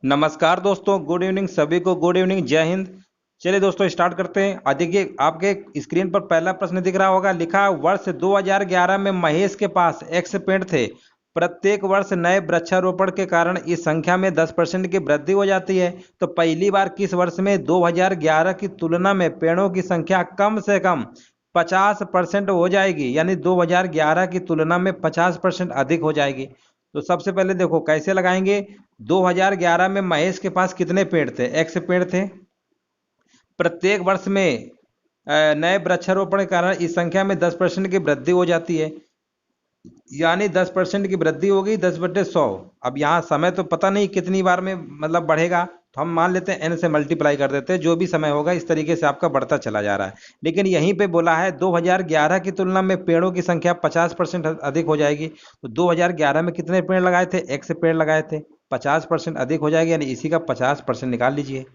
नमस्कार दोस्तों, good evening सभी को। गुड इवनिंग, जय हिंद। चलिए दोस्तों स्टार्ट करते हैं। देखिए आपके स्क्रीन पर पहला प्रश्न दिख रहा होगा, लिखा है, वर्ष 2011 में महेश के पास एक्स पेड़ थे। प्रत्येक वर्ष नए वृक्षारोपण के कारण इस संख्या में 10% की वृद्धि हो जाती है। तो पहली बार किस वर्ष में 2011 की तुलना में पेड़ों की संख्या कम से कम 50% हो जाएगी, यानी 2011 की तुलना में 50% अधिक हो जाएगी। तो सबसे पहले देखो कैसे लगाएंगे। 2011 में महेश के पास कितने पेड़ थे? एक्स पेड़ थे। प्रत्येक वर्ष में नए वृक्षारोपण के कारण इस संख्या में 10% की वृद्धि हो जाती है, यानी 10% की वृद्धि होगी 10/100। अब यहाँ समय तो पता नहीं कितनी बार में मतलब बढ़ेगा, तो हम मान लेते हैं एन से मल्टीप्लाई कर देते हैं। जो भी समय होगा इस तरीके से आपका बढ़ता चला जा रहा है। लेकिन यहीं पे बोला है 2011 की तुलना में पेड़ों की संख्या 50% अधिक हो जाएगी। तो 2011 में कितने पेड़ लगाए थे? एक से पेड़ लगाए थे। 50% अधिक हो जाएगी, यानी इसी का 50% निकाल लीजिए।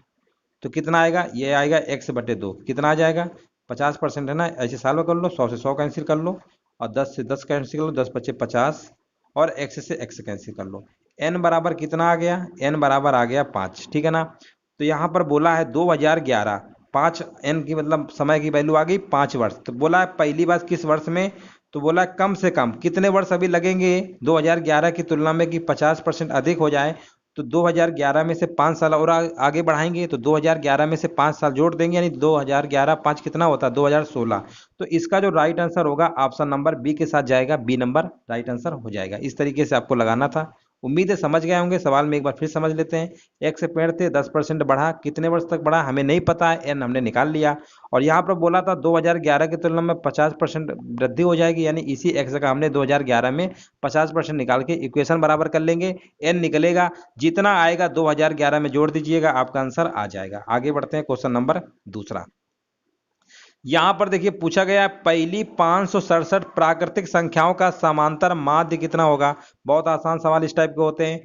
तो कितना आएगा? ये आएगा 1/2। कितना आ जाएगा? 50% है ना, ऐसे सॉल्व कर लो। 100 से 100 कैंसिल कर लो, और 10 से 10 कैंसिल कर लो, 10×5 = 50, और x से x कैंसिल कर लो। n बराबर कितना आ गया? n बराबर आ गया 5, ठीक है ना। तो यहाँ पर बोला है 2011, 5 n की मतलब समय की वैल्यू आ गई 5 वर्ष। तो बोला है पहली बार किस वर्ष में? तो बोला है कम से कम कितने वर्ष अभी लगेंगे 2011 की तुलना में कि 50% अधिक हो जाए। तो 2011 में से 5 साल और आगे बढ़ाएंगे, तो 2011 में से 5 साल जोड़ देंगे, यानी 2011 5 कितना होता है? 2016। तो इसका जो राइट आंसर होगा ऑप्शन नंबर बी के साथ जाएगा। बी नंबर राइट आंसर हो जाएगा। इस तरीके से आपको लगाना था। उम्मीद है समझ गए होंगे। सवाल में एक बार फिर समझ लेते हैं। एक से पेड़ थे, 10% बढ़ा, कितने वर्ष तक बढ़ा हमें नहीं पता है, एन हमने निकाल लिया। और यहाँ पर बोला था 2011 की तुलना में 50% वृद्धि हो जाएगी, यानी इसी एक्स का हमने 2011 में 50% निकाल के इक्वेशन बराबर कर लेंगे। एन निकलेगा, जितना आएगा 2011 में जोड़ दीजिएगा, आपका आंसर आ जाएगा। आगे बढ़ते हैं, क्वेश्चन नंबर दूसरा। यहां पर देखिए पूछा गया है, पहली 567 प्राकृतिक संख्याओं का समांतर माध्य कितना होगा। बहुत आसान सवाल इस टाइप के होते हैं।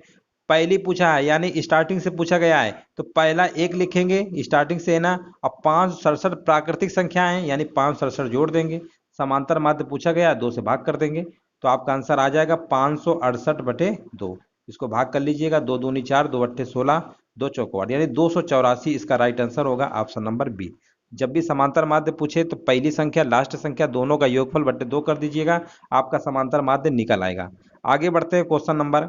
पहली पूछा है, यानी स्टार्टिंग से पूछा गया है, तो पहला एक लिखेंगे स्टार्टिंग से, है ना। अब 567 प्राकृतिक संख्या है, यानी 567 जोड़ देंगे। समांतर माध्य पूछा गया है, 2 से भाग कर देंगे, तो आपका आंसर आ जाएगा 568/2। इसको भाग कर लीजिएगा, 2 दूनी 4, 2 × 8 = 16, 2 चौको 8, यानी 284 इसका राइट आंसर होगा, ऑप्शन नंबर बी। जब भी समांतर माध्य पूछे तो पहली संख्या लास्ट संख्या दोनों का योगफल बट्टे 2 कर दीजिएगा, आपका समांतर माध्य निकल आएगा। आगे बढ़ते हैं, क्वेश्चन नंबर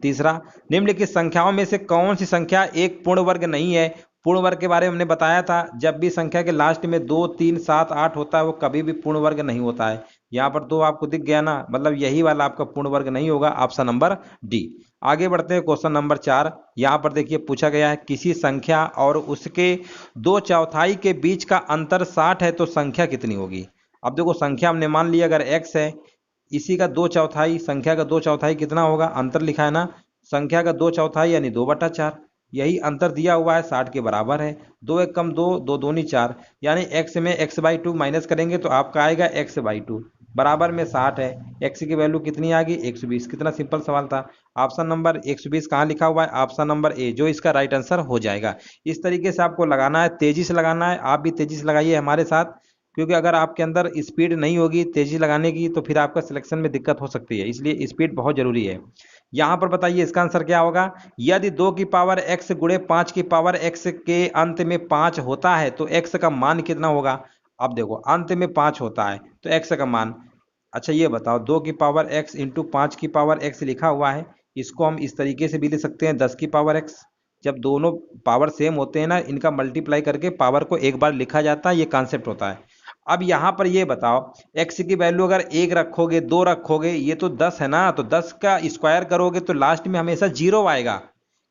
तीसरा। निम्नलिखित संख्याओं में से कौन सी संख्या एक पूर्ण वर्ग नहीं है? पूर्ण वर्ग के बारे में हमने बताया था, जब भी संख्या के लास्ट में 2 3 7 8 होता है वो कभी भी पूर्ण वर्ग नहीं होता है। यहाँ पर 2 आपको दिख गया ना, मतलब यही वाला आपका पूर्ण वर्ग नहीं होगा, ऑप्शन नंबर डी। आगे बढ़ते हैं, क्वेश्चन नंबर 4। यहाँ पर देखिए पूछा गया है, किसी संख्या और उसके 2/4 के बीच का अंतर 60 है तो संख्या कितनी होगी। अब देखो संख्या हमने मान लिया अगर x है, इसी का 2/4, संख्या का 2/4 कितना होगा? अंतर लिखा है ना, संख्या का 2/4 यानी 2/4। यही अंतर दिया हुआ है, 60 के बराबर है। 2 1 कम 2, 2 दूनी 4, यानी x में x/2 माइनस करेंगे तो आपका आएगा x/2, बराबर में 60 है। x की वैल्यू कितनी आ गई? 120। कितना सिंपल सवाल था। ऑप्शन नंबर 120 कहाँ लिखा हुआ है? ऑप्शन नंबर ए, जो इसका राइट आंसर हो जाएगा। इस तरीके से आपको लगाना है, तेजी से लगाना है। आप भी तेजी से लगाइए हमारे साथ, क्योंकि अगर आपके अंदर स्पीड नहीं होगी तेजी लगाने की तो फिर आपका सिलेक्शन में दिक्कत हो सकती है, इसलिए स्पीड बहुत जरूरी है। यहां पर बताइए इसका आंसर क्या होगा। यदि 2 की पावर x गुणे 5 की पावर x के अंत में 5 होता है तो x का मान कितना होगा। अब देखो अंत में 5 होता है तो x का मान, अच्छा ये बताओ, 2 की पावर x इंटू 5 की पावर x लिखा हुआ है, इसको हम इस तरीके से भी लिख सकते हैं 10 की पावर x। जब दोनों पावर सेम होते हैं ना, इनका मल्टीप्लाई करके पावर को एक बार लिखा जाता है, ये कॉन्सेप्ट होता है। अब यहां पर ये बताओ, x की वैल्यू अगर 1 रखोगे 2 रखोगे, ये तो 10 है ना, तो 10 का स्क्वायर करोगे तो लास्ट में हमेशा 0 आएगा।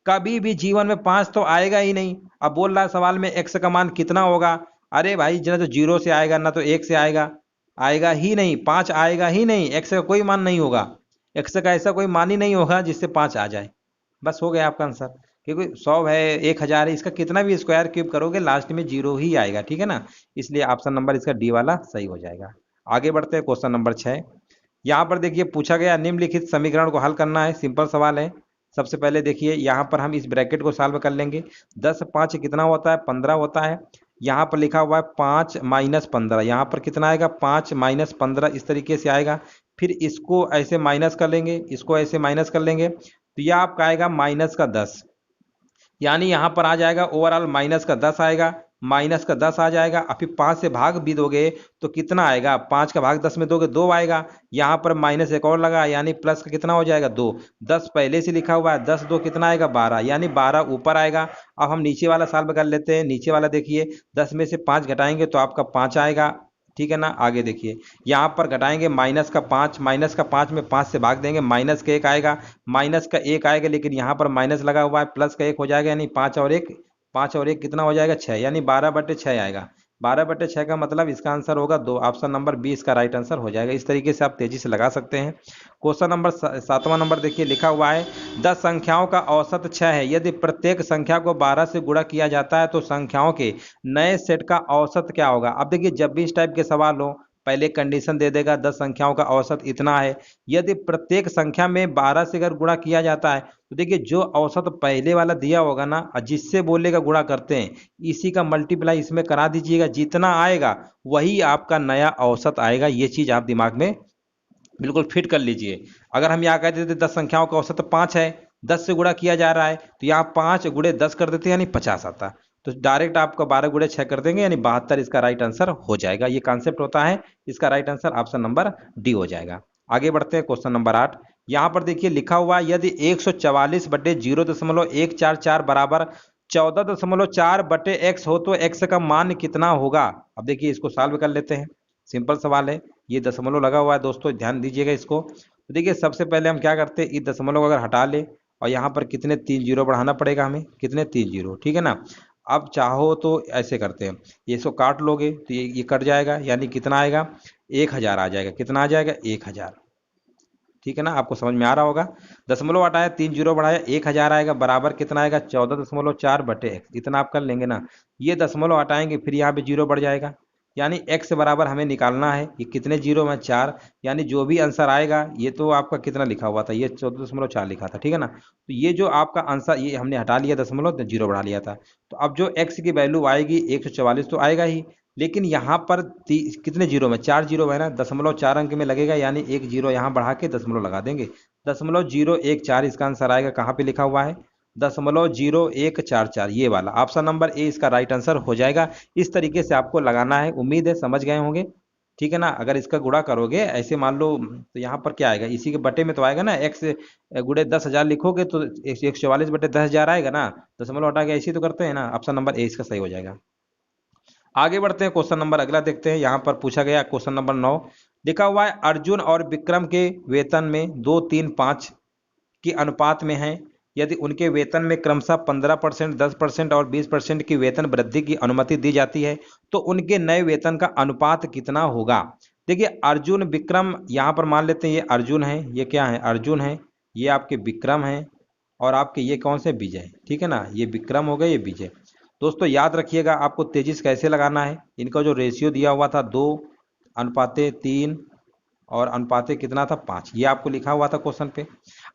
कभी भी जीवन में 5 तो आएगा ही नहीं। अब बोल रहा है सवाल में x का मान कितना होगा। अरे भाई ना तो 0 से आएगा ना तो 1 से आएगा, आएगा ही नहीं, 5 आएगा ही नहीं। x का कोई मान नहीं होगा, x का ऐसा कोई मान ही नहीं होगा जिससे 5 आ जाए। बस हो गया आपका आंसर, क्योंकि 100 है 1000 है, इसका कितना भी स्क्वायर क्यूब करोगे लास्ट में 0 ही आएगा, ठीक है ना। इसलिए ऑप्शन नंबर इसका डी वाला सही हो जाएगा। आगे बढ़ते हैं, क्वेश्चन नंबर 6। यहाँ पर देखिए पूछा गया निम्नलिखित समीकरण को हल करना है, सिंपल सवाल है। सबसे पहले देखिए यहाँ पर हम इस ब्रैकेट को सॉल्व कर लेंगे। 10 5 कितना होता है? 15 होता है। यहाँ पर लिखा हुआ है 5 - 15, यहाँ पर कितना आएगा? 5 - 15, इस तरीके से आएगा। फिर इसको ऐसे माइनस कर लेंगे, इसको ऐसे माइनस कर लेंगे, तो यह आपका आएगा -10। यानी यहाँ पर आ जाएगा ओवरऑल माइनस का 10 आएगा, माइनस का 10 आ जाएगा। अब फिर 5 से भाग भी दोगे तो कितना आएगा, 5 का भाग 10 में दोगे 2 आएगा। यहाँ पर माइनस एक और लगा यानी प्लस का कितना हो जाएगा 2। 10 पहले से लिखा हुआ है, 10 2 कितना आएगा 12, यानी 12 ऊपर आएगा। अब हम नीचे वाला सॉल्व कर लेते हैं। नीचे वाला देखिए 10 में से 5 घटाएंगे तो आपका 5 आएगा, ठीक है ना। आगे देखिए यहाँ पर घटाएंगे माइनस का 5, माइनस का 5 में 5 से भाग देंगे, माइनस का 1 आएगा, माइनस का 1 आएगा, लेकिन यहाँ पर माइनस लगा हुआ है, प्लस का 1 हो जाएगा, यानी 5 और 1, 5 और 1 कितना हो जाएगा 6, यानी 12/6 आएगा। 12/6 का मतलब इसका आंसर होगा 2। ऑप्शन नंबर बी इसका राइट आंसर हो जाएगा। इस तरीके से आप तेजी से लगा सकते हैं। क्वेश्चन नंबर 7वां नंबर देखिए लिखा हुआ है 10 संख्याओं का औसत 6 है। यदि प्रत्येक संख्या को 12 से गुणा किया जाता है तो संख्याओं के नए सेट का औसत क्या होगा। अब देखिए जब भी इस टाइप के सवाल हो पहले कंडीशन दे देगा 10 संख्याओं का औसत इतना है। यदि प्रत्येक संख्या में 12 से अगर गुणा किया जाता है तो देखिए जो औसत पहले वाला दिया होगा ना, जिससे बोलेगा गुणा करते हैं, इसी का मल्टीप्लाई इसमें करा दीजिएगा, जितना आएगा वही आपका नया औसत आएगा। ये चीज आप दिमाग में बिल्कुल फिट कर लीजिए। अगर हम यहाँ कहते थे 10 संख्याओं का औसत 5 है, 10 से गुणा किया जा रहा है तो यहाँ 5 गुणे 10 कर देते यानी 50 आता। तो डायरेक्ट आपका 12 गुणे 6 कर देंगे यानी 72 इसका राइट आंसर हो जाएगा। ये कॉन्सेप्ट होता है। इसका right answer option number D हो जाएगा। आगे बढ़ते हैं क्वेश्चन नंबर 8। यहाँ पर देखिए लिखा हुआ है यदि 144/0.144 बराबर 14.4/x हो तो x का मान कितना होगा। अब देखिए इसको सॉल्व कर लेते हैं। सिंपल सवाल है, ये दशमलव लगा हुआ है दोस्तों, ध्यान दीजिएगा इसको। तो देखिए सबसे पहले हम क्या करते हैं, इस दशमलव को अगर हटा ले और यहाँ पर कितने 3 जीरो बढ़ाना पड़ेगा हमें, कितने 3 जीरो, ठीक है ना। अब चाहो तो ऐसे करते हैं, ये इसको काट लोगे तो ये कट जाएगा, यानी कितना आएगा 1000 आ जाएगा। कितना आ जाएगा 1000, ठीक है ना। आपको समझ में आ रहा होगा। दशमलव हटाया 3 जीरो बढ़ाया 1000 आएगा, बराबर कितना आएगा 14.4/x। इतना आप कर लेंगे ना। ये दशमलव हटाएंगे फिर यहाँ पे जीरो बढ़ जाएगा, यानी x बराबर हमें निकालना है। ये कितने जीरो में 4, यानी जो भी आंसर आएगा, ये तो आपका कितना लिखा हुआ था, ये 14.4 लिखा था, ठीक है ना। तो ये जो आपका आंसर, ये हमने हटा लिया दशमलव तो जीरो बढ़ा लिया था। तो अब जो x की वैल्यू आएगी 144 तो आएगा ही, लेकिन यहाँ पर कितने जीरो में 4 जीरो है ना, 0.4 अंक में लगेगा, यानी 1 जीरो यहाँ बढ़ा के दशमलव लगा देंगे। 0.014 इसका आंसर आएगा। कहाँ पे लिखा हुआ है 0.0144, ये वाला ऑप्शन नंबर ए इसका राइट आंसर हो जाएगा। इस तरीके से आपको लगाना है। उम्मीद है समझ गए होंगे, ठीक है ना। अगर इसका गुणा करोगे ऐसे मान लो तो यहाँ पर क्या आएगा, इसी के बटे में तो आएगा ना, x गुणे 10,000 लिखोगे तो 144/10,000 आएगा ना। दशमलव हटा के ऐसे तो करते हैं ना। ऑप्शन नंबर ए इसका सही हो जाएगा। आगे बढ़ते हैं, क्वेश्चन नंबर अगला देखते हैं। यहाँ पर पूछा गया क्वेश्चन नंबर 9 लिखा हुआ है अर्जुन और विक्रम के वेतन में 2, 3, 5 के अनुपात में है। यदि उनके वेतन में क्रमशः 15%, 10% और 20% की वेतन वृद्धि की अनुमति दी जाती है तो उनके नए वेतन का अनुपात कितना होगा। देखिए अर्जुन विक्रम, यहाँ पर मान लेते हैं ये अर्जुन है, ये क्या है अर्जुन है, ये आपके विक्रम है, और आपके ये कौन से विजय, ठीक है ना। ये विक्रम हो गए, ये विजय। दोस्तों याद रखिएगा आपको तेजी से कैसे लगाना है। इनका जो रेशियो दिया हुआ था 2:3 और अनुपाते कितना था 5, ये आपको लिखा हुआ था क्वेश्चन पे।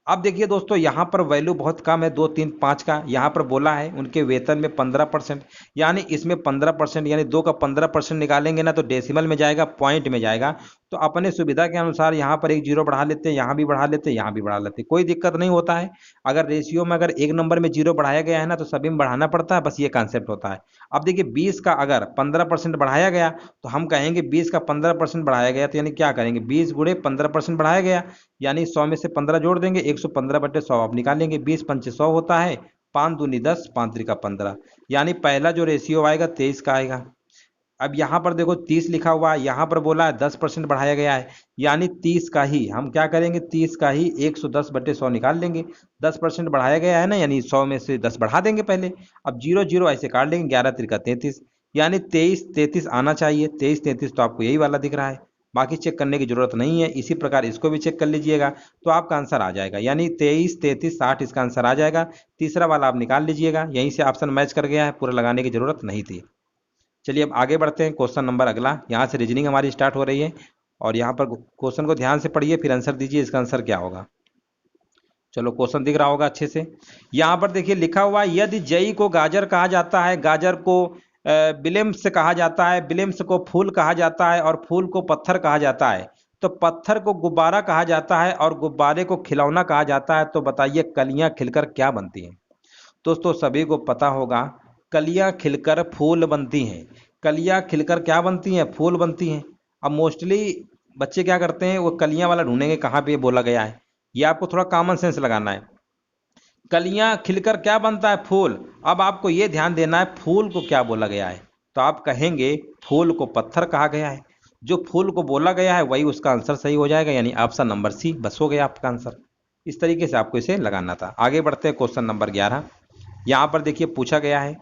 अब देखिए दोस्तों यहाँ पर वैल्यू बहुत कम है 2, 3, 5 का। यहाँ पर बोला है उनके वेतन में 15%, यानी इसमें 15% यानी 2 का 15% निकालेंगे ना तो डेसिमल में जाएगा, पॉइंट में जाएगा। तो अपने सुविधा के अनुसार यहाँ पर 1 जीरो बढ़ा लेते हैं, यहाँ भी बढ़ा लेते हैं, यहाँ भी बढ़ा लेते हैं, कोई दिक्कत नहीं होता है। अगर रेशियो में अगर एक नंबर में जीरो बढ़ाया गया है ना तो सभी में बढ़ाना पड़ता है, बस ये कॉन्सेप्ट होता है। अब देखिए 20 का अगर 15% बढ़ाया गया तो हम कहेंगे 20 का 15% बढ़ाया गया तो यानी क्या करेंगे 20 गुणे 15% बढ़ाया गया, यानी 100 में से 15 जोड़ देंगे, 115/100 आप निकालेंगे। 20 पंचे 100 होता है, 5 दूनी 10, 5 त्रिका 15, यानी पहला जो रेशियो आएगा 23 का आएगा। अब यहाँ पर देखो 30 लिखा हुआ है, यहाँ पर बोला है 10% बढ़ाया गया है, यानी 30 का ही हम क्या करेंगे 30 का ही 110/100 निकाल लेंगे। 10% बढ़ाया गया है ना, यानी 100 में से 10 बढ़ा देंगे पहले। अब 0 0 ऐसे काट लेंगे, 11 त्रिका 33, यानी 23 33 आना चाहिए। 23 33 तो आपको यही वाला दिख रहा है, बाकी चेक करने की जरूरत नहीं है। इसी प्रकार इसको भी चेक कर लीजिएगा तो आपका आंसर आ जाएगा, यानी 23 33 60 इसका आंसर आ जाएगा। तीसरा वाला आप निकाल लीजिएगा, यहीं से ऑप्शन मैच कर गया है, पूरा लगाने की जरूरत नहीं थी। चलिए अब आगे बढ़ते हैं, क्वेश्चन नंबर अगला। यहाँ से रीजनिंग हमारी स्टार्ट हो रही है और यहाँ पर क्वेश्चन को ध्यान से पढ़िए फिर आंसर दीजिए, इसका आंसर क्या होगा। चलो क्वेश्चन दिख रहा होगा अच्छे से। यहाँ पर देखिए लिखा हुआ है यदि जई को गाजर कहा जाता है, गाजर को बिलिम्स कहा जाता है, बिलिम्स को फूल कहा जाता है और फूल को पत्थर कहा जाता है, तो पत्थर को गुब्बारा कहा जाता है और गुब्बारे को खिलौना कहा जाता है, तो बताइए कलियां खिलकर क्या बनती हैं। दोस्तों सभी को पता होगा, कलियां खिलकर फूल बनती हैं। कलियां खिलकर क्या बनती हैं? फूल बनती हैं। अब मोस्टली बच्चे क्या करते हैं, वो कलियां वाला ढूंढेंगे कहाँ पे ये बोला गया है। ये आपको थोड़ा कॉमन सेंस लगाना है। कलियां खिलकर क्या बनता है? फूल। अब आपको ये ध्यान देना है फूल को क्या बोला गया है। तो आप कहेंगे फूल को पत्थर कहा गया है। जो फूल को बोला गया है वही उसका आंसर सही हो जाएगा, यानी ऑप्शन नंबर सी बस हो गया आपका आंसर। इस तरीके से आपको इसे लगाना था। आगे बढ़ते हैं क्वेश्चन नंबर 11। यहाँ पर देखिए पूछा गया है,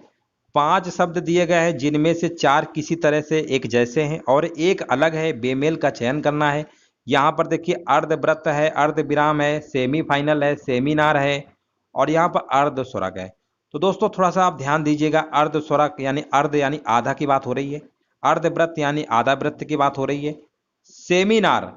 5 शब्द दिए गए हैं जिनमें से 4 किसी तरह से एक जैसे हैं और एक अलग है, बेमेल का चयन करना है। यहाँ पर देखिए अर्धव्रत है, अर्धविराम है, सेमीफाइनल है, सेमिनार है और यहाँ पर अर्धस्वरक है। तो दोस्तों थोड़ा सा आप ध्यान दीजिएगा, अर्धस्वरक यानी अर्ध यानी आधा की बात हो रही है, अर्धव्रत यानी आधा वृत्त की बात हो रही है, सेमिनार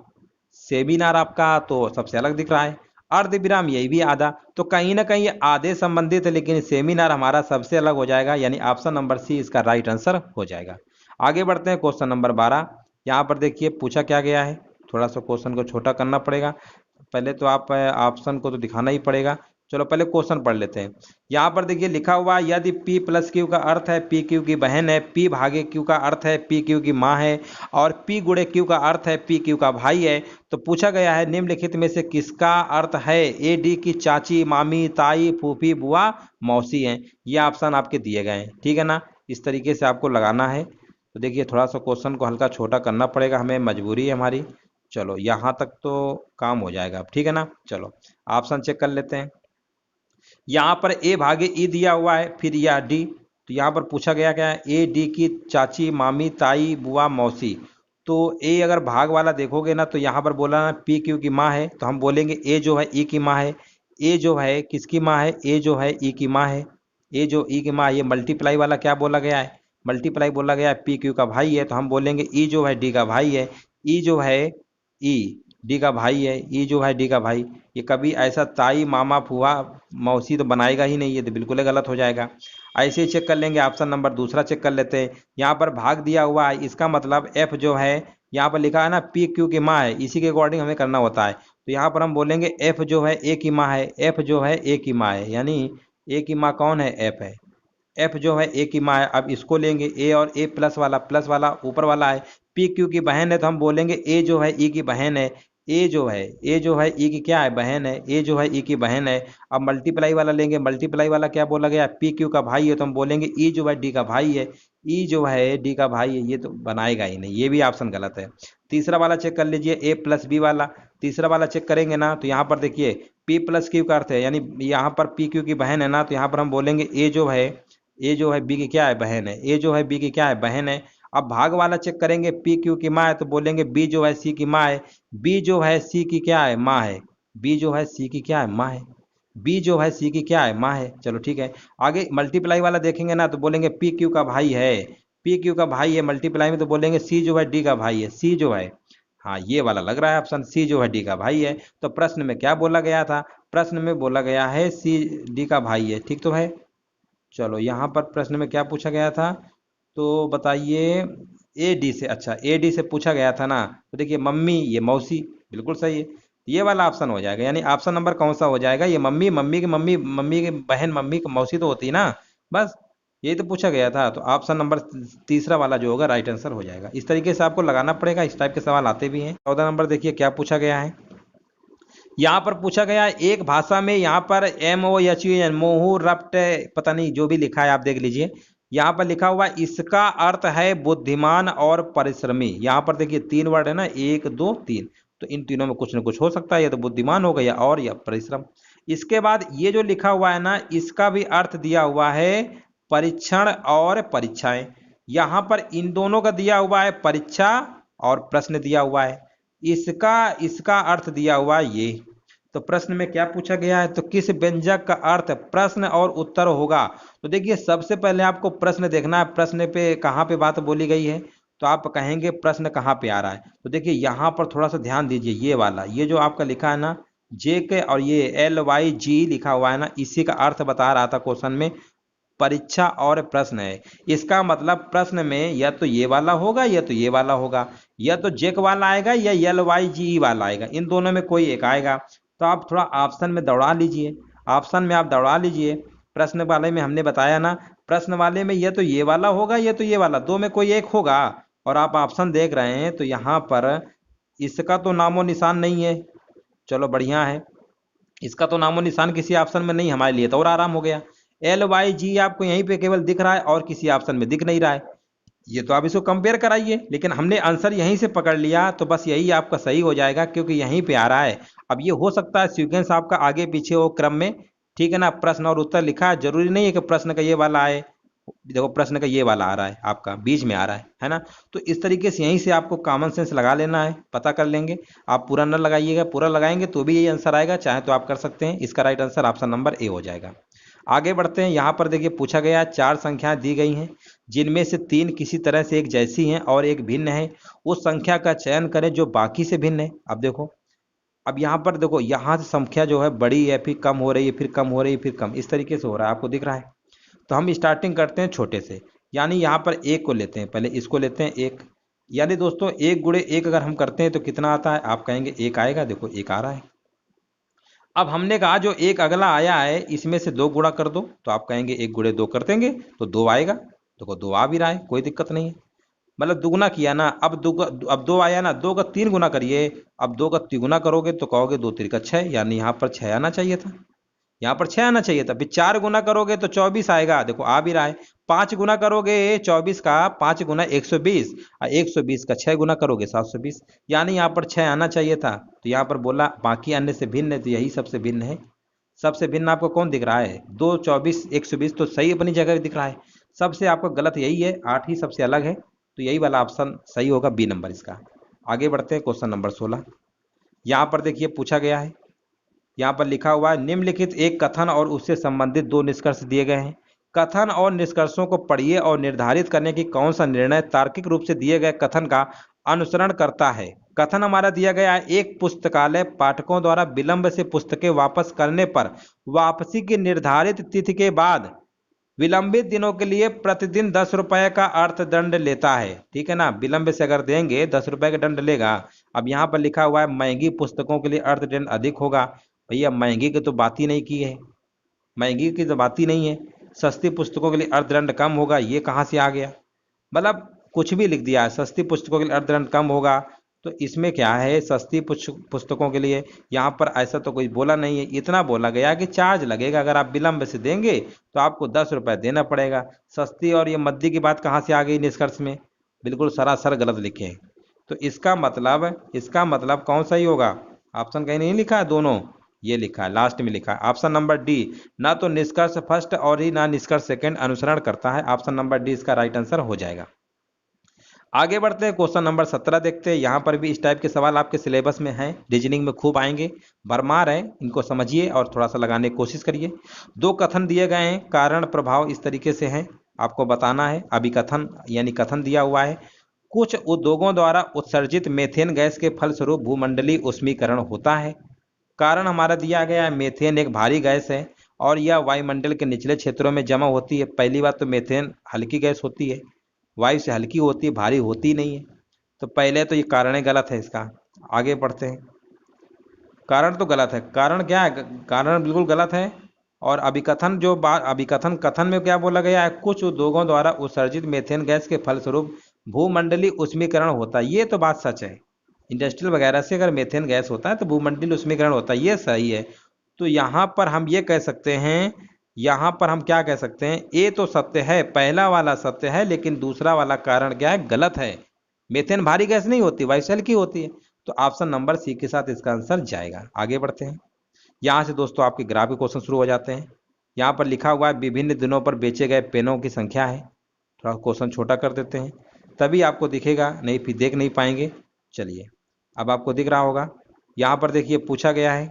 सेमिनार आपका तो सबसे अलग दिख रहा है, अर्धविराम यही भी आधा, तो कहीं ना कहीं ये आधे संबंधित है, लेकिन सेमिनार हमारा सबसे अलग हो जाएगा, यानी ऑप्शन नंबर सी इसका राइट आंसर हो जाएगा। आगे बढ़ते हैं क्वेश्चन नंबर 12। यहाँ पर देखिए पूछा क्या गया है, थोड़ा सा क्वेश्चन को छोटा करना पड़ेगा, पहले तो आप ऑप्शन को तो दिखाना ही पड़ेगा। चलो पहले क्वेश्चन पढ़ लेते हैं। यहाँ पर देखिए लिखा हुआ है, यदि P प्लस क्यू का अर्थ है P क्यू की बहन है, P भागे क्यू का अर्थ है P क्यू की माँ है और P गुणे क्यू का अर्थ है P क्यू का भाई है, तो पूछा गया है निम्नलिखित में से किसका अर्थ है ए डी की चाची, मामी, ताई, फूफी, बुआ, मौसी हैं। ये ऑप्शन आपके दिए गए हैं, ठीक है ना। इस तरीके से आपको लगाना है। तो देखिए थोड़ा सा क्वेश्चन को हल्का छोटा करना पड़ेगा, हमें मजबूरी है हमारी। चलो यहाँ तक तो काम हो जाएगा अब, ठीक है ना। चलो ऑप्शन चेक कर लेते हैं। यहाँ पर ए भागे ई दिया हुआ है, फिर यह डी, तो यहाँ पर पूछा गया क्या है, ए डी की चाची, मामी, ताई, बुआ, मौसी। तो ए अगर भाग वाला देखोगे ना तो यहाँ पर बोला ना पी क्यू की माँ है, तो हम बोलेंगे ए जो है ई की माँ है। ए जो है किसकी माँ है? ए जो है ई की माँ है। ए जो ई की माँ, ये मल्टीप्लाई वाला क्या बोला गया है? मल्टीप्लाई बोला गया है, पी क्यू का भाई है, तो हम बोलेंगे ई जो है डी का भाई है। ई जो है ई डी का भाई है, ई जो है डी का भाई। ये कभी ऐसा ताई, मामा, फुआ, मौसी तो बनाएगा ही नहीं, ये तो बिल्कुल ही गलत हो जाएगा। ऐसे ही चेक कर लेंगे, ऑप्शन नंबर दूसरा चेक कर लेते हैं। यहाँ पर भाग दिया हुआ है, इसका मतलब एफ जो है, यहाँ पर लिखा है ना पी क्यू की माँ है, इसी के अकॉर्डिंग हमें करना होता है। तो यहाँ पर हम बोलेंगे एफ जो है ए की माँ है, एफ जो है ए की माँ है, यानी ए की माँ कौन है? एफ है। एफ जो है ए की माँ है। अब इसको लेंगे ए और ए प्लस वाला ऊपर वाला है, पी क्यू की बहन है, तो हम बोलेंगे ए जो है ई की बहन है। ए जो है ई की क्या है? बहन है। ए जो है ई की बहन है। अब मल्टीप्लाई वाला लेंगे, मल्टीप्लाई वाला क्या बोला गया? पी क्यू का भाई है, तो हम बोलेंगे ई जो है डी का भाई है। ई जो है डी का भाई है, ये तो बनाएगा ही नहीं, ये भी ऑप्शन गलत है। तीसरा वाला चेक कर लीजिए, ए प्लस बी वाला। तीसरा वाला चेक करेंगे ना तो यहाँ पर देखिए पी प्लस क्यू का अर्थ है, यानी यहाँ पर पी क्यू की बहन है ना, तो यहाँ पर हम बोलेंगे ए जो है बी की क्या है? बहन है। ए जो है बी की क्या है? बहन है। अब भाग वाला चेक करेंगे, पी क्यू की माँ है, तो बोलेंगे बी जो है सी की माँ है। बी जो है सी की क्या है? माँ है। बी जो है सी की क्या है? माँ है। बी जो है सी की क्या है? माँ है। चलो ठीक है। आगे मल्टीप्लाई वाला देखेंगे ना तो बोलेंगे पी क्यू का भाई है। पी क्यू का भाई है मल्टीप्लाई में, तो बोलेंगे सी जो है डी का भाई है। सी जो है, हाँ ये वाला लग रहा है ऑप्शन सी जो है डी का भाई है। तो प्रश्न में क्या बोला गया था? प्रश्न में बोला गया है सी डी का भाई है, ठीक तो है। चलो यहाँ पर प्रश्न में क्या पूछा गया था तो बताइए। ए डी से, अच्छा ए डी से पूछा गया था ना, तो देखिए मम्मी, ये मौसी, बिल्कुल सही है। ये वाला ऑप्शन हो जाएगा, यानी ऑप्शन नंबर कौन सा हो जाएगा? ये मम्मी, मम्मी की मम्मी, मम्मी की बहन, मम्मी की मौसी तो होती है ना, बस यही तो पूछा गया था। तो ऑप्शन नंबर तीसरा वाला जो होगा राइट आंसर हो जाएगा। इस तरीके से आपको लगाना पड़ेगा, इस टाइप के सवाल आते भी हैं। 14 नंबर देखिए क्या पूछा गया है। यहाँ पर पूछा गया है एक भाषा में, यहाँ पर M O H U N, मोहू, रप्ट, पता नहीं जो भी लिखा है आप देख लीजिए। यहाँ पर लिखा हुआ इसका अर्थ है बुद्धिमान और परिश्रमी। यहाँ पर देखिए 3 वर्ड है ना, 1 2 3, तो इन तीनों में कुछ न कुछ हो सकता है, या तो बुद्धिमान हो गया या और या परिश्रम। इसके बाद ये जो लिखा हुआ है ना, इसका भी अर्थ दिया हुआ है परीक्षण और परीक्षाएं। यहाँ पर इन दोनों का दिया हुआ है परीक्षा और प्रश्न दिया हुआ है। इसका इसका अर्थ दिया हुआ ये। तो प्रश्न में क्या पूछा गया है, तो किस व्यंजक का अर्थ प्रश्न और उत्तर होगा। तो देखिए सबसे पहले आपको प्रश्न देखना है, प्रश्न पे कहाँ पे बात बोली गई है, तो आप कहेंगे प्रश्न कहाँ पे आ रहा है। तो देखिए यहाँ पर थोड़ा सा ध्यान दीजिए, ये वाला, ये जो आपका लिखा है ना जे के और ये एल वाई जी लिखा हुआ है ना, इसी का अर्थ बता रहा था क्वेश्चन में, परीक्षा और प्रश्न है। इसका मतलब प्रश्न में या तो ये वाला होगा या तो ये वाला होगा, या तो जेक वाला आएगा या एल वाई जी वाला आएगा, इन दोनों में कोई एक आएगा। तो आप थोड़ा ऑप्शन में दौड़ा लीजिए, ऑप्शन में आप दौड़ा लीजिए। प्रश्न वाले में हमने बताया ना, प्रश्न वाले में ये तो ये वाला होगा, ये तो ये वाला, दो में कोई एक होगा। और आप ऑप्शन देख रहे हैं तो यहाँ पर इसका तो नामो निशान नहीं है। चलो बढ़िया है, इसका तो नामो निशान किसी ऑप्शन में नहीं, हमारे लिए तो और आराम हो गया। LYG आपको यहीं पे केवल दिख रहा है और किसी ऑप्शन में दिख नहीं रहा है। ये तो आप इसको कंपेयर कराइए, लेकिन हमने आंसर यहीं से पकड़ लिया तो बस यही आपका सही हो जाएगा, क्योंकि यहीं पे आ रहा है। अब ये हो सकता है सीक्वेंस आपका आगे पीछे हो क्रम में, ठीक है ना। प्रश्न और उत्तर लिखा है, जरूरी नहीं है कि प्रश्न का ये वाला आए। देखो प्रश्न का ये वाला आ रहा है, आपका बीच में आ रहा है ना। तो इस तरीके से यहीं से आपको कॉमन सेंस लगा लेना है, पता कर लेंगे। आप पूरा न लगाइएगा, पूरा लगाएंगे तो भी यही आंसर आएगा, चाहे तो आप कर सकते हैं। इसका right answer option number A हो जाएगा। आगे बढ़ते हैं। यहाँ पर देखिए पूछा गया 4 संख्याएं दी गई हैं, जिनमें से 3 किसी तरह से एक जैसी हैं और एक भिन्न है। उस संख्या का चयन करें जो बाकी से भिन्न है। अब देखो, अब यहाँ पर देखो, यहाँ से संख्या जो है बड़ी है, फिर कम हो रही है, फिर कम हो रही है, फिर कम, इस तरीके से हो रहा है, आपको दिख रहा है। तो हम स्टार्टिंग करते हैं छोटे से, यानी यहाँ पर एक को लेते हैं, पहले इसको लेते हैं एक। यानी दोस्तों 1 गुणे 1 अगर हम करते हैं तो कितना आता है, आप कहेंगे 1 आएगा। देखो 1 आ रहा है। अब हमने कहा जो एक अगला आया है इसमें से 2 गुणा कर दो, तो आप कहेंगे 1 गुणे 2 कर देंगे तो 2 आएगा। देखो 2 आ भी रहा है, कोई दिक्कत नहीं है। मतलब दुगुना किया ना, अब 2 आया ना, 2 का 3 गुना करिए। अब 2 का तिगुना करोगे तो कहोगे 2 तिरका 6, यानी यहाँ पर 6 आना चाहिए था, यहाँ पर 6 आना चाहिए था। फिर 4 गुना करोगे तो 24 आएगा, देखो आ भी रहा है। 5 गुना करोगे 24 का, 5 गुना 120, और 120 का 6 गुना करोगे 720, यानी यहाँ पर 6 आना चाहिए था। तो यहाँ पर बोला बाकी अन्य से भिन्न है, तो यही सबसे भिन्न है। सबसे भिन्न आपको कौन दिख रहा है, 2, 24, 120 तो सही अपनी जगह दिख रहा है। सबसे आपको गलत यही है, 8 ही सबसे अलग है, तो यही वाला ऑप्शन सही होगा, बी नंबर इसका। आगे बढ़ते हैं क्वेश्चन नंबर 16। यहाँ पर देखिए पूछा गया है, यहाँ पर लिखा हुआ है निम्नलिखित एक कथन और उससे संबंधित 2 निष्कर्ष दिए गए हैं। कथन और निष्कर्षों को पढ़िए और निर्धारित करने की कौन सा निर्णय तार्किक रूप से दिए गए कथन का अनुसरण करता है। कथन हमारा दिया गया है, एक पुस्तकालय पाठकों द्वारा विलंब से पुस्तकें वापस करने पर वापसी की निर्धारित तिथि के बाद विलंबित दिनों के लिए प्रतिदिन 10 रुपए का अर्थदंड लेता है। ठीक है ना, विलंब से अगर देंगे 10 रुपए का दंड लेगा। अब यहाँ पर लिखा हुआ है महंगी पुस्तकों के लिए अर्थदंड अधिक होगा। भैया महंगी की तो बात ही नहीं की है, महंगी की तो बात ही नहीं है। सस्ती पुस्तकों के लिए अर्थदंड कम होगा, ये कहाँ से आ गया। मतलब कुछ भी लिख दिया है, सस्ती पुस्तकों के लिए अर्थदंड कम होगा। तो इसमें क्या है, सस्ती पुस्तकों के लिए यहाँ पर ऐसा तो कोई बोला नहीं है। इतना बोला गया कि चार्ज लगेगा, अगर आप विलंब से देंगे तो आपको 10 रुपये देना पड़ेगा। सस्ती और ये मद्दी की बात कहाँ से आ गई निष्कर्ष में, बिल्कुल सरासर गलत लिखे हैं। तो इसका मतलब कौन सा ही होगा, ऑप्शन कहीं नहीं लिखा है, दोनों ये लिखा है, लास्ट में लिखा है ऑप्शन नंबर डी। ना तो निष्कर्ष फर्स्ट और ही ना निष्कर्ष सेकंड अनुसरण करता है, ऑप्शन नंबर डी इसका राइट आंसर हो जाएगा। आगे बढ़ते हैं, क्वेश्चन नंबर 17 देखते हैं। यहाँ पर भी इस टाइप के सवाल आपके सिलेबस में हैं, रीजनिंग में खूब आएंगे, भरमार है, इनको समझिए और थोड़ा सा लगाने की कोशिश करिए। 2 कथन दिए गए हैं, कारण प्रभाव इस तरीके से हैं, आपको बताना है। अभिकथन यानी कथन दिया हुआ है, कुछ उद्योगों द्वारा उत्सर्जित मेथेन गैस के फलस्वरूप भूमंडलीय उष्मीकरण होता है। कारण हमारा दिया गया है, मेथेन एक भारी गैस है और यह वायुमंडल के निचले क्षेत्रों में जमा होती है। पहली बात तो मेथेन हल्की गैस होती है, वायु से हल्की होती है, भारी होती नहीं है। तो पहले तो ये कारण गलत है इसका। आगे बढ़ते हैं, कारण तो गलत है, कारण क्या है, कारण बिल्कुल गलत है। और अभिकथन जो बात, अभिकथन कथन में क्या बोला गया है, कुछ उद्योगों द्वारा उत्सर्जित मेथेन गैस के फलस्वरूप भूमंडलीय उष्मीकरण होता है, ये तो बात सच है। इंडस्ट्रियल वगैरह से अगर मेथेन गैस होता है तो भूमंडलीय उष्मीकरण होता है, ये सही है। तो यहाँ पर हम ये कह सकते हैं, यहाँ पर हम क्या कह सकते हैं, ए तो सत्य है, पहला वाला सत्य है, लेकिन दूसरा वाला कारण क्या है, गलत है। मेथेन भारी गैस नहीं होती, वायु से हल्की होती है। तो ऑप्शन नंबर सी के साथ इसका आंसर जाएगा। आगे बढ़ते हैं, यहाँ से दोस्तों आपके ग्राफ के क्वेश्चन शुरू हो जाते हैं। यहाँ पर लिखा हुआ है विभिन्न दिनों पर बेचे गए पेनों की संख्या है। थोड़ा क्वेश्चन छोटा कर देते हैं, तभी आपको दिखेगा, नहीं फिर देख नहीं पाएंगे। चलिए अब आपको दिख रहा होगा। यहाँ पर देखिए पूछा गया है,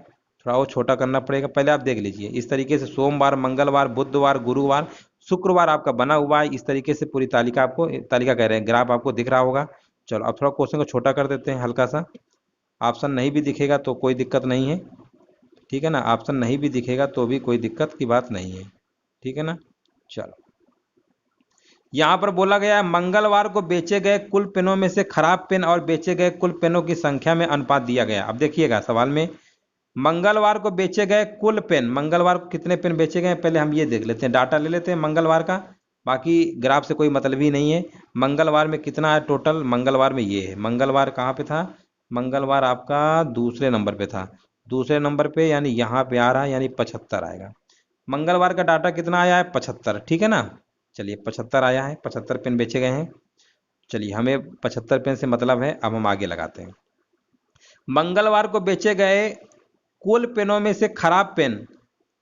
थोड़ा वो छोटा करना पड़ेगा, पहले आप देख लीजिए। इस तरीके से सोमवार, मंगलवार, बुधवार, गुरुवार, शुक्रवार आपका बना हुआ है। इस तरीके से पूरी तालिका आपको, तालिका कह रहे हैं, ग्राफ आपको दिख रहा होगा। चलो अब थोड़ा क्वेश्चन को छोटा कर देते हैं हल्का सा। ऑप्शन नहीं भी दिखेगा तो कोई दिक्कत नहीं है, ठीक है ना, ऑप्शन नहीं भी दिखेगा तो भी कोई दिक्कत की बात नहीं है, ठीक है ना। चलो यहाँ पर बोला गया है मंगलवार को बेचे गए कुल पेनों में से खराब पेन और बेचे गए कुल पेनों की संख्या में अनुपात दिया गया। अब देखिएगा सवाल में मंगलवार को बेचे गए कुल पेन, मंगलवार को कितने पेन बेचे गए पहले हम ये देख लेते हैं, डाटा ले लेते हैं मंगलवार का, बाकी ग्राफ से कोई मतलब ही नहीं है। मंगलवार में कितना है टोटल, मंगलवार में ये है, मंगलवार कहाँ पे था, मंगलवार आपका दूसरे नंबर पे था, दूसरे नंबर पे यानी यहाँ पे आ रहा है, यानी 75 आएगा। मंगलवार का डाटा कितना आया है 75, ठीक है ना। चलिए 75 आया है, 75 पेन बेचे गए हैं। चलिए हमें 75 पेन से मतलब है, अब हम आगे लगाते हैं। मंगलवार को बेचे गए कुल पेनों में से खराब पेन,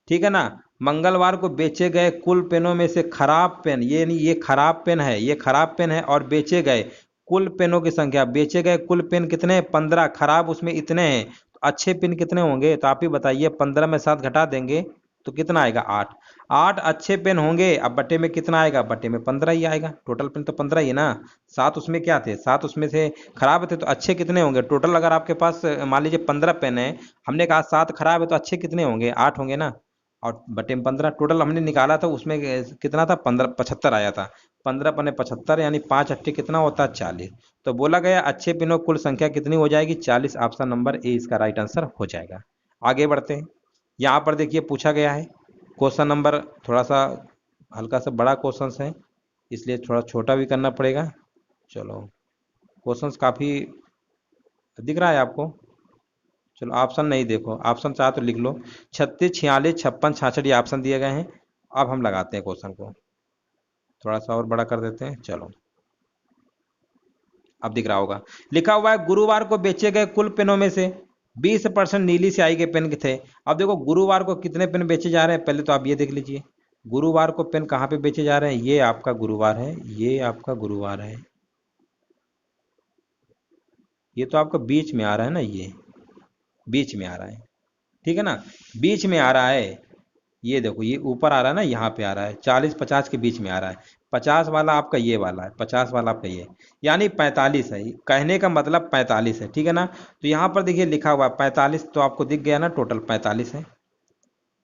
ठीक है ना, मंगलवार को बेचे गए कुल पेनों में से खराब पेन, ये नहीं, ये खराब पेन है, ये खराब पेन है, और बेचे गए कुल पेनों की संख्या, बेचे गए कुल पेन कितने हैं 15, खराब उसमें इतने हैं, तो अच्छे पेन कितने होंगे, तो आप ही बताइए, 15 में 7 घटा देंगे तो कितना आएगा 8, 8 अच्छे पेन होंगे। अब बटे में कितना आएगा, बटे में 15 ही आएगा, टोटल पेन तो 15 ही है ना, 7 उसमें क्या थे, 7 उसमें से खराब थे, तो अच्छे कितने होंगे टोटल, अगर आपके पास मान लीजिए 15 पेन है, हमने कहा 7 खराब है, तो अच्छे कितने होंगे 8 होंगे ना, और बटे में 15, टोटल हमने निकाला था उसमें कितना था 15, 75 आया था, 15 पने 75 यानी 5 अट्ठे कितना होता है 40, तो बोला गया अच्छे पिनों कुल संख्या कितनी हो जाएगी 40, ऑप्शन नंबर ए इसका राइट आंसर हो जाएगा। आगे बढ़ते हैं, यहाँ पर देखिए पूछा गया है क्वेश्चन नंबर, थोड़ा सा हल्का सा बड़ा क्वेश्चन है, इसलिए थोड़ा छोटा भी करना पड़ेगा। चलो क्वेश्चंस काफ़ी दिख रहा है आपको, चलो ऑप्शन नहीं देखो, ऑप्शन चाहे तो लिख लो, 36, 46, 56, 66 ये ऑप्शन दिए गए हैं। अब हम लगाते हैं क्वेश्चन को, थोड़ा सा और बड़ा कर देते हैं। चलो अब दिख रहा होगा, लिखा हुआ है गुरुवार को बेचे गए कुल पेनों में से 20% नीली स्याही के पेन थे। अब देखो गुरुवार को कितने पेन बेचे जा रहे हैं, पहले तो आप ये देख लीजिए, गुरुवार को पेन कहाँ पे बेचे जा रहे हैं, ये आपका गुरुवार है, ये आपका गुरुवार है, ये तो आपका बीच में आ रहा है ना, ये बीच में आ रहा है, ठीक है ना, बीच में आ रहा है, ये देखो ये ऊपर आ रहा है ना, यहाँ पे आ रहा है 40-50 के बीच में आ रहा है, 50 वाला आपका ये वाला है, 50 वाला आपका ये, यानी 45 है, कहने का मतलब 45 है, ठीक है ना। तो यहाँ पर देखिए लिखा हुआ है 45, तो आपको दिख गया ना, टोटल 45 है,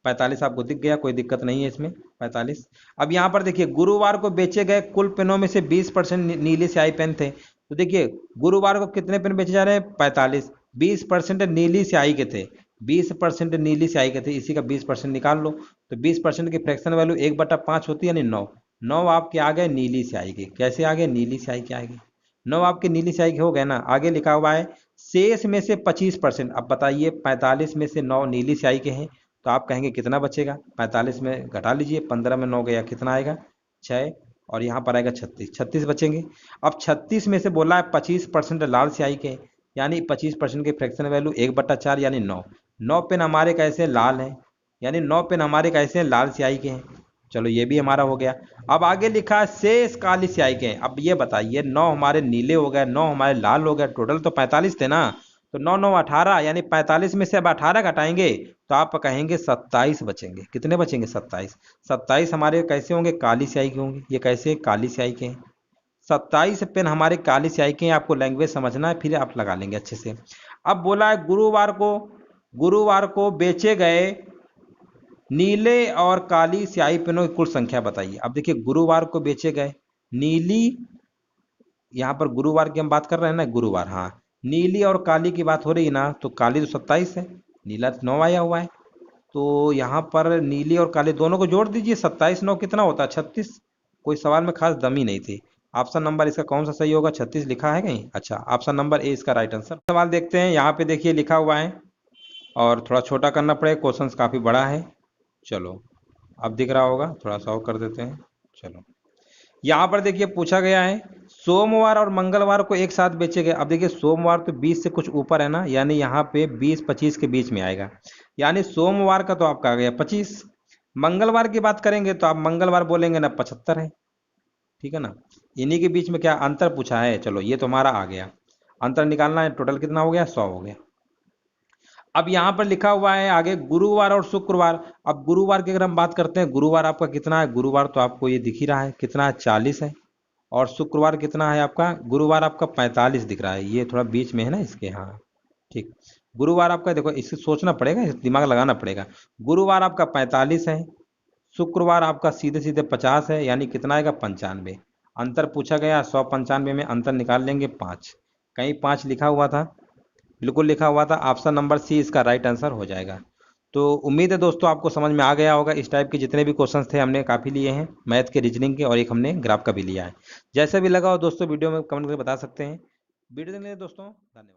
45 आपको दिख गया, कोई दिक्कत नहीं है इसमें 45। अब यहाँ पर देखिए गुरुवार को बेचे गए कुल पेनों में से 20% नीली स्याही पेन थे, तो देखिए गुरुवार को कितने पेन बेचे जा रहे हैं 45, 20% नीली स्याही के थे, 20% नीली स्याही के थे, इसी का 20% निकाल लो, तो 20% की फ्रैक्शन वैल्यू 1/5 होती है, यानी 9, 9 आपके आ गए नीली स्याही के, कैसे आ गए नीली स्याही के आ गए, 9 आपके नीली स्याही के हो गए ना। आगे लिखा हुआ है शेष में से 25%, अब बताइए 45 में से 9 नीली स्याही के हैं, तो आप कहेंगे कितना बचेगा, 45 में घटा लीजिए, 15 में 9 गया कितना आएगा 6, और यहाँ पर आएगा 36, 36 बचेंगे। अब 36 में से बोला है 25% लाल स्याही के, यानी 25% की फ्रैक्शन वैल्यू 1/4 यानी 9, 9 पेन हमारे कैसे लाल हैं, यानी 9 पेन हमारे कैसे हैं लाल स्याही के हैं, चलो ये भी हमारा हो गया। अब आगे लिखा है शेष काली स्याही के हैं, अब ये बताइए 9 हमारे नीले हो गए, 9 हमारे लाल हो गए, टोटल तो 45 थे ना, तो 9 9 18, यानी 45 में से अब 18 घटाएंगे तो आप कहेंगे 27 बचेंगे, कितने बचेंगे 27, 27 हमारे कैसे होंगे काली स्याही के होंगे, ये कैसे काली स्याही के हैं, 27 पेन हमारे काली स्याही के हैं, आपको लैंग्वेज समझना है फिर आप लगा लेंगे अच्छे से। अब बोला है गुरुवार को बेचे गए नीले और काली स्याही पेनों की कुल संख्या बताइए। अब देखिए गुरुवार को बेचे गए नीली, यहाँ पर गुरुवार की हम बात कर रहे हैं ना, गुरुवार, हाँ नीली और काली की बात हो रही है ना, तो काली तो 27 है, नीला तो 9 आया हुआ है, तो यहाँ पर नीली और काली दोनों को जोड़ दीजिए, 27 9 कितना होता है 36, कोई सवाल में खास दम ही नहीं थी। ऑप्शन नंबर इसका कौन सा सही होगा, 36 लिखा है कहीं, अच्छा ऑप्शन नंबर ए इसका राइट आंसर। सवाल देखते हैं, यहाँ पे देखिए लिखा हुआ है, और थोड़ा छोटा करना पड़ेगा, क्वेश्चन काफ़ी बड़ा है, चलो अब दिख रहा होगा, थोड़ा सा और कर देते हैं। चलो यहाँ पर देखिए पूछा गया है सोमवार और मंगलवार को एक साथ बेचे गए। अब देखिए सोमवार तो 20 से कुछ ऊपर है ना, यानी यहाँ पे 20-25 के बीच में आएगा, यानी सोमवार का तो आपका आ गया 25, मंगलवार की बात करेंगे तो आप मंगलवार बोलेंगे ना 75 है, ठीक है ना, इन्हीं के बीच में क्या अंतर पूछा है, चलो ये तो हमारा आ गया, अंतर निकालना है, टोटल कितना हो गया 100 हो गया। अब यहाँ पर लिखा हुआ है आगे गुरुवार और शुक्रवार, अब गुरुवार की अगर हम बात करते हैं, गुरुवार आपका कितना है, गुरुवार तो आपको ये दिख ही रहा है कितना है 40 है, और शुक्रवार कितना है आपका, गुरुवार आपका 45 दिख रहा है, ये थोड़ा बीच में है ना इसके, हाँ ठीक, गुरुवार आपका देखो इससे सोचना पड़ेगा, दिमाग लगाना पड़ेगा, गुरुवार आपका 45 है, शुक्रवार आपका सीधे सीधे 50 है, यानी कितना आएगा 95, अंतर पूछा गया 100 95 में अंतर निकाल लेंगे 5, कहीं 5 लिखा हुआ था, बिल्कुल लिखा हुआ था। ऑप्शन नंबर सी इसका राइट आंसर हो जाएगा। तो उम्मीद है दोस्तों आपको समझ में आ गया होगा। इस टाइप के जितने भी क्वेश्चंस थे हमने काफ़ी लिए हैं, मैथ के, रीजनिंग के, और एक हमने ग्राफ का भी लिया है। जैसे भी लगा हो दोस्तों वीडियो में कमेंट करके बता सकते हैं। वीडियो देखने के लिए दोस्तों धन्यवाद।